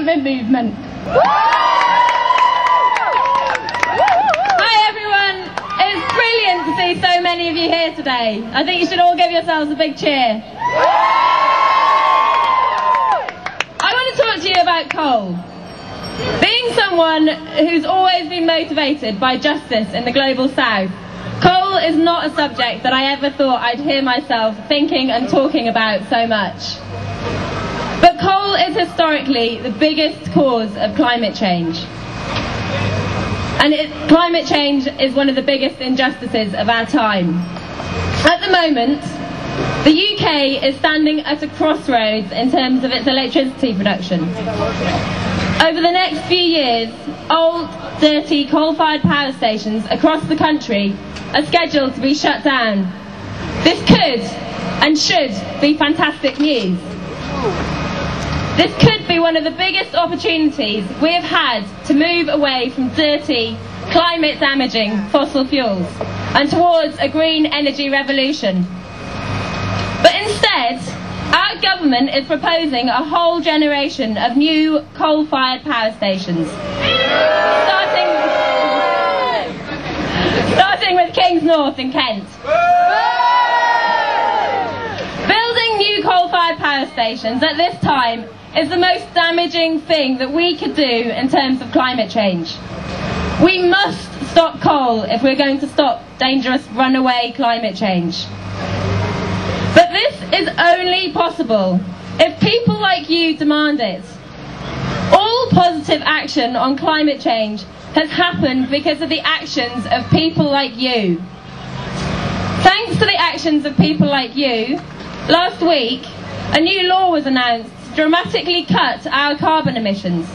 climate movement. Hi everyone, it's brilliant to see so many of you here today. I think you should all give yourselves a big cheer. I want to talk to you about coal. Being someone who's always been motivated by justice in the global south, coal is not a subject that I ever thought I'd hear myself thinking and talking about so much. But coal is historically the biggest cause of climate change. And climate change is one of the biggest injustices of our time. At the moment, the UK is standing at a crossroads in terms of its electricity production. Over the next few years, old, dirty coal-fired power stations across the country are scheduled to be shut down. This could and should be fantastic news. This could be one of the biggest opportunities we have had to move away from dirty, climate-damaging fossil fuels and towards a green energy revolution. But instead, our government is proposing a whole generation of new coal-fired power stations, starting with Kings North in Kent. Building new coal-fired power stations at this time is the most damaging thing that we could do in terms of climate change. We must stop coal if we're going to stop dangerous runaway climate change. But this is only possible if people like you demand it. All positive action on climate change has happened because of the actions of people like you. Thanks to the actions of people like you, last week a new law was announced to dramatically cut our carbon emissions.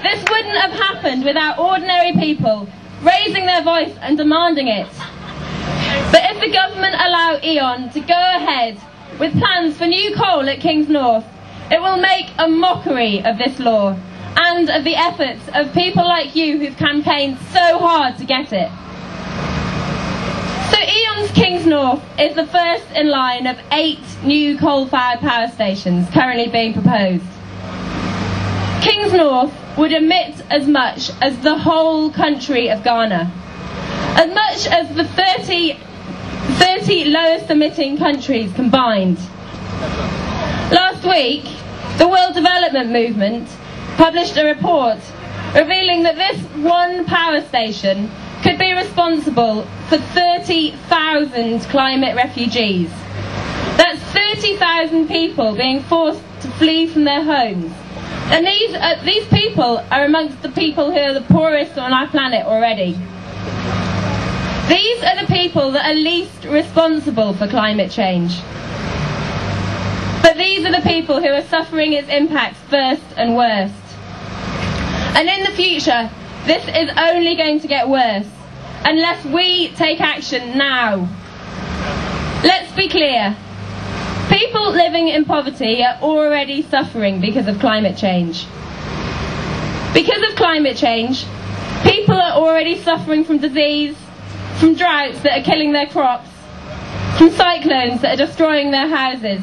This wouldn't have happened without ordinary people raising their voice and demanding it. But if the government allow E.ON to go ahead with plans for new coal at Kings North, it will make a mockery of this law and of the efforts of people like you who've campaigned so hard to get it. So E.ON's Kings North is the first in line of 8 new coal-fired power stations currently being proposed. Kings North would emit as much as the whole country of Ghana, as much as the 30 lowest emitting countries combined. Last week, the World Development Movement published a report revealing that this one power station could be responsible for 30,000 climate refugees. That's 30,000 people being forced to flee from their homes. And these people are amongst the people who are the poorest on our planet already. These are the people that are least responsible for climate change. But these are the people who are suffering its impacts first and worst. And in the future, this is only going to get worse unless we take action now. Let's be clear. People living in poverty are already suffering because of climate change. Because of climate change, people are already suffering from disease, from droughts that are killing their crops, from cyclones that are destroying their houses,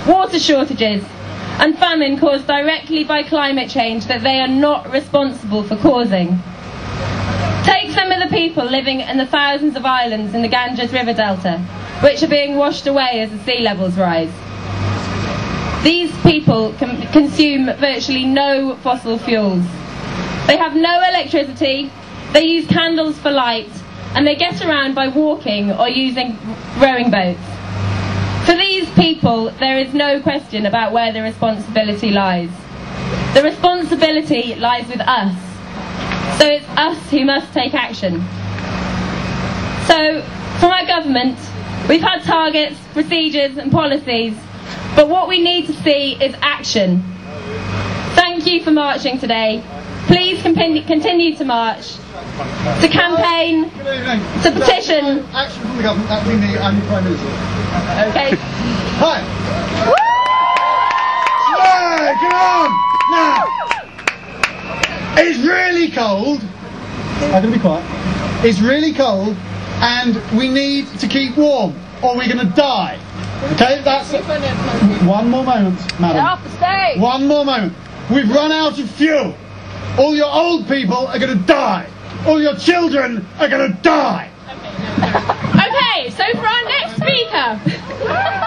water shortages, and famine caused directly by climate change that they are not responsible for causing. Take some of the people living in the thousands of islands in the Ganges River Delta, which are being washed away as the sea levels rise. These people consume virtually no fossil fuels. They have no electricity, they use candles for light, and they get around by walking or using rowing boats. For these people, there is no question about where the responsibility lies. The responsibility lies with us. So it's us who must take action. So, from our government, we've had targets, procedures and policies, but what we need to see is action. Thank you for marching today. Please continue to march, to campaign, to petition. Action from the government, that would be me, I'm the Prime Minister. Okay. Hi! Yeah, come on! Now! It's really cold. I'm going to be quiet. It's really cold and we need to keep warm or we're going to die. Okay, that's it. One more moment, madam. Get off the stage. One more moment. We've run out of fuel. All your old people are going to die. All your children are going to die. Okay, so for our next speaker.